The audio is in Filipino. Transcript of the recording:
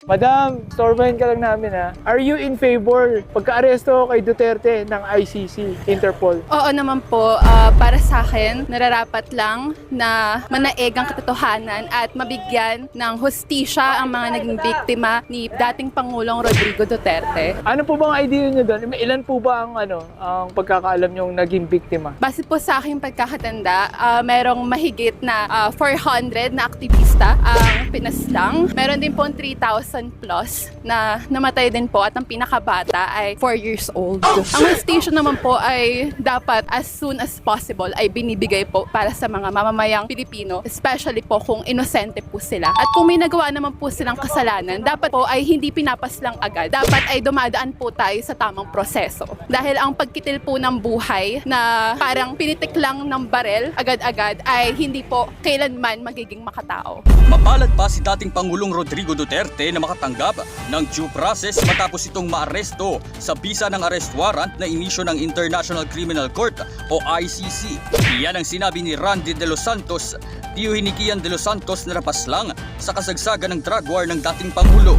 Madam, storbahin ka lang namin ha. Are you in favor pagka-aresto kay Duterte ng ICC, Interpol? Oo naman po, para sa akin, nararapat lang na manaeg ang katotohanan at mabigyan ng hustisya ang mga naging biktima ni dating Pangulong Rodrigo Duterte. Ano po bang idea niyo doon? Ilan po ba ang pagkakaalam niyong naging biktima? Base po sa aking pagkakatanda, merong mahigit na 400 na aktivista ang pinaslang. Meron din po 3,000 plus na namatay din po at ang pinakabata ay 4 years old. Ang hustisya naman po ay dapat as soon as possible ay binibigay po para sa mga mamamayang Pilipino, especially po kung inosente po sila. At kung may nagawa naman po silang kasalanan, dapat po ay hindi pinapaslang agad. Dapat ay dumadaan po tayo sa tamang proseso. Dahil ang pagkitil po ng buhay na parang pinitik lang ng barel agad-agad ay hindi po kailanman magiging makatao. Mapalad pa si dating Pangulong Rodrigo Duterte na makatanggap ng due process matapos itong maaresto sa bisa ng arrest warrant na inisyo ng International Criminal Court o ICC. Iyan ang sinabi ni Randy De Los Santos, Tio Hinikian De Los Santos na napaslang sa kasagsagan ng drug war ng dating Pangulo.